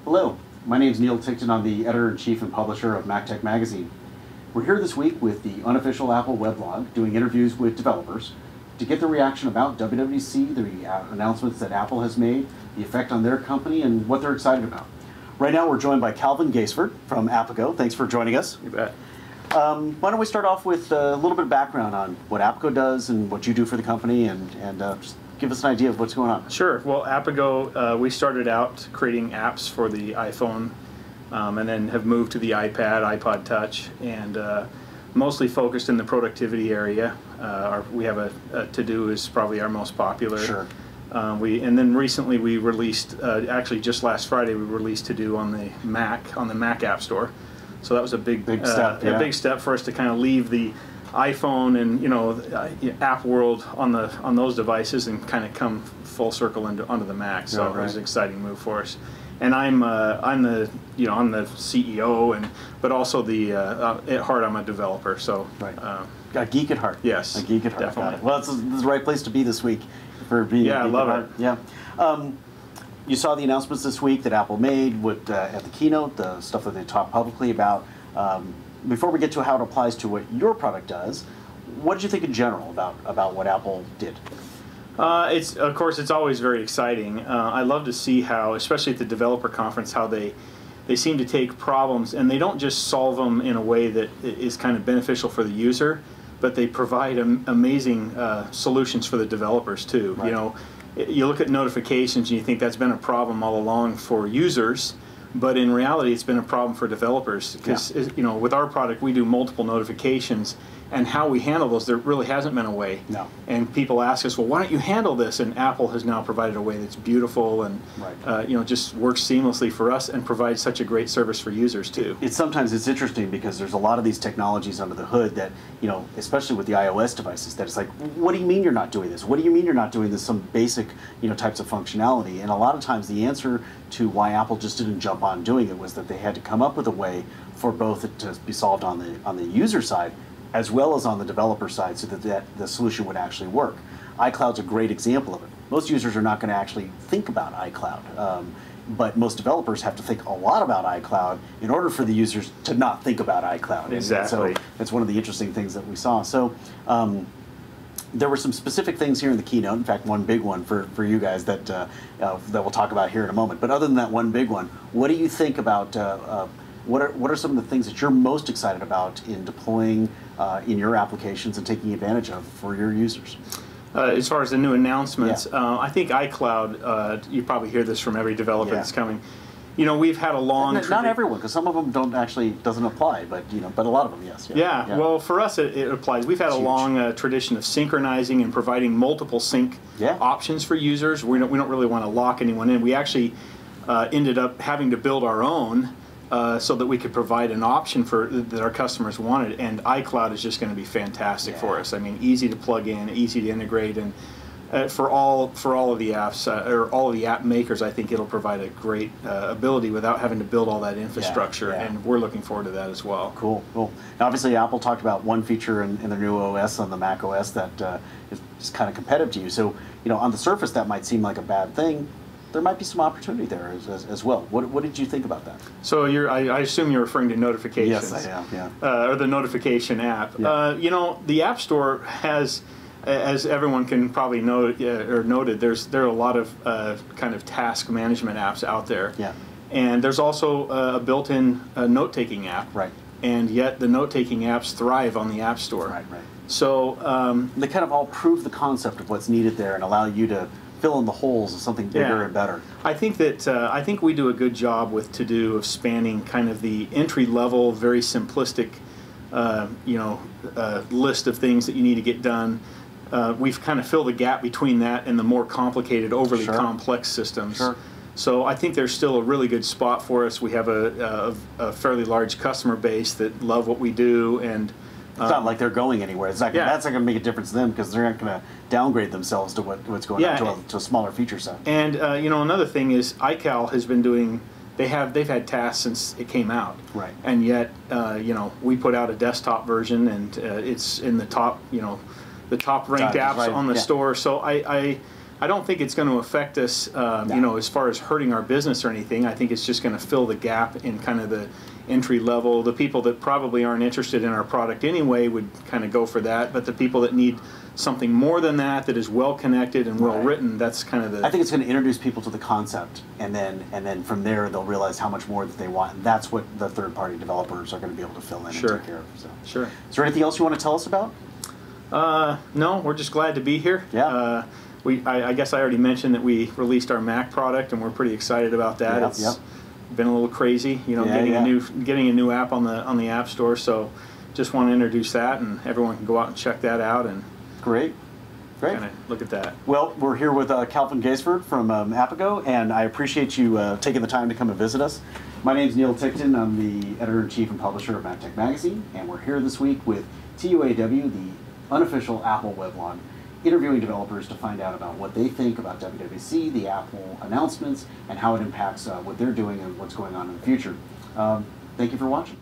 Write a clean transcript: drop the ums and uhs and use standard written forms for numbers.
Hello, my name is Neil Ticktin. I'm the editor-in-chief and publisher of MacTech Magazine. We're here this week with the unofficial Apple weblog doing interviews with developers to get the reaction about WWDC, the announcements that Apple has made, the effect on their company, and what they're excited about. Right now we're joined by Calvin Gaisford from Appigo. Thanks for joining us. You bet. Why don't we start off with a little bit of background on what Appigo does and what you do for the company, and just give us an idea of what's going on. Sure. Well, Appigo, we started out creating apps for the iPhone and then have moved to the iPad, iPod Touch, and mostly focused in the productivity area. We have a To-Do is probably our most popular. Sure. And then recently we released, actually just last Friday, we released To-Do on the Mac App Store. So that was a big step, yeah. A big step for us to kind of leave the iPhone and app world on those devices and kind of come full circle onto the Mac. So It was an exciting move for us. And I'm the CEO, but also at heart I'm a developer. So a geek at heart. Yes, a geek at heart. Definitely. Well, this is the right place to be this week for being. Yeah, a geek I love at heart. Yeah. You saw the announcements this week that Apple made at the keynote, the stuff that they talked publicly about. Before we get to how it applies to what your product does, what did you think in general about what Apple did? Of course, it's always very exciting. I love to see how, especially at the developer conference, how they seem to take problems and they don't just solve them in a way that is kind of beneficial for the user, but they provide amazing solutions for the developers too. Right. You know, you look at notifications and you think that's been a problem all along for users, but in reality it's been a problem for developers because with our product we do multiple notifications, and how we handle those, there really hasn't been a way. No. And people ask us, well, why don't you handle this? And Apple has now provided a way that's beautiful and just works seamlessly for us and provides such a great service for users too. Sometimes it's interesting because there's a lot of these technologies under the hood that, especially with the iOS devices, that it's like, what do you mean you're not doing this? What do you mean you're not doing this? Some basic, types of functionality. And a lot of times the answer to why Apple just didn't jump on doing it was that they had to come up with a way for both it to be solved on the user side as well as on the developer side, so that the solution would actually work. iCloud's a great example of it. Most users are not going to actually think about iCloud, but most developers have to think a lot about iCloud in order for the users to not think about iCloud. Exactly. And so that's one of the interesting things that we saw. So there were some specific things here in the keynote. In fact, one big one for you guys that we'll talk about here in a moment. But other than that one big one, what do you think about what are some of the things that you're most excited about in deploying in your applications and taking advantage of for your users? As far as the new announcements, I think iCloud, you probably hear this from every developer that's coming. We've had a long... Not everyone, because some of them doesn't apply, but but a lot of them, yes. Yeah. Well, for us it applies. We've had a long tradition of synchronizing and providing multiple sync options for users. We don't really want to lock anyone in. We actually ended up having to build our own so that we could provide an option that our customers wanted, and iCloud is just going to be fantastic for us. I mean, easy to plug in, easy to integrate, and for all of the apps or all of the app makers, I think it'll provide a great ability without having to build all that infrastructure, and we're looking forward to that as well. Cool. Now, obviously, Apple talked about one feature in their new OS on the Mac OS that is kind of competitive to you. So, on the surface, that might seem like a bad thing. There might be some opportunity there as well. What did you think about that? So I assume you're referring to notifications. Yes, I am, yeah. Or the notification app. Yeah. The App Store has, as everyone can probably noted, there are a lot of kind of task management apps out there. Yeah. And there's also a built-in note-taking app. Right. And yet the note-taking apps thrive on the App Store. Right. So they kind of all prove the concept of what's needed there and allow you to fill in the holes of something bigger and better. I think that we do a good job with To-Do of spanning kind of the entry-level, very simplistic, list of things that you need to get done. We've kind of filled the gap between that and the more complicated, overly complex systems. Sure. So I think there's still a really good spot for us. We have a fairly large customer base that love what we do, and it's not like they're going anywhere. It's not, that's not going to make a difference to them because they're not going to downgrade themselves to what's going on to a smaller feature set. And another thing is iCal has been doing. They've had tasks since it came out. Right. And yet we put out a desktop version, and it's in the top the top ranked apps on the store. So I don't think it's going to affect us, you know, as far as hurting our business or anything. I think it's just going to fill the gap in kind of the entry level. The people that probably aren't interested in our product anyway would kind of go for that, but the people that need something more than that, that is well connected and well written, that's kind of the... I think it's going to introduce people to the concept, and then from there they'll realize how much more that they want, and that's what the third-party developers are going to be able to fill in and take care of. So. Sure. Is there anything else you want to tell us about? No, we're just glad to be here. Yeah. I guess I already mentioned that we released our Mac product, and we're pretty excited about that. It's been a little crazy, you know, getting a new app on the App Store. So, just want to introduce that, and everyone can go out and check that out and great. Kind of look at that. Well, we're here with Calvin Gaisford from Appigo, and I appreciate you taking the time to come and visit us. My name's Neil Ticktin. I'm the editor-in-chief and publisher of MacTech Magazine, and we're here this week with TUAW, the unofficial Apple weblog, interviewing developers to find out about what they think about WWDC, the Apple announcements, and how it impacts what they're doing and what's going on in the future. Thank you for watching.